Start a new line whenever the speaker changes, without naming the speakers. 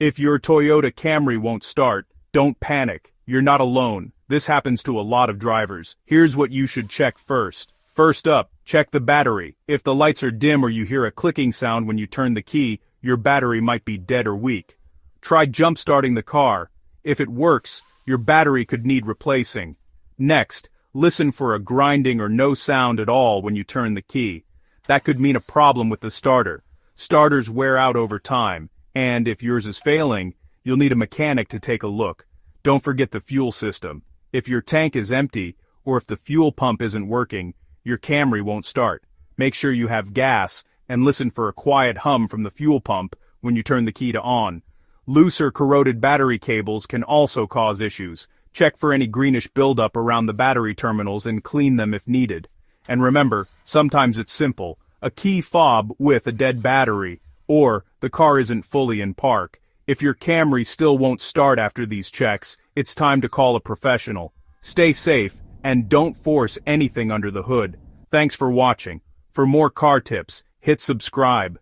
If your Toyota Camry won't start, don't panic. You're not alone. This happens to a lot of drivers. Here's what you should check first. First up, check the battery. If the lights are dim or you hear a clicking sound when you turn the key, your battery might be dead or weak. Try jump-starting the car. If it works, your battery could need replacing. Next, listen for a grinding or no sound at all when you turn the key. That could mean a problem with the starter. Starters wear out over time, and if yours is failing, you'll need a mechanic to take a look. Don't forget the fuel system. If your tank is empty, or if the fuel pump isn't working, your Camry won't start. Make sure you have gas, and listen for a quiet hum from the fuel pump when you turn the key to on. Loose or corroded battery cables can also cause issues. Check for any greenish buildup around the battery terminals and clean them if needed. And remember, sometimes it's simple. A key fob with a dead battery, or the car isn't fully in park. If your Camry still won't start after these checks, it's time to call a professional. Stay safe, and don't force anything under the hood. Thanks for watching. For more car tips, hit subscribe.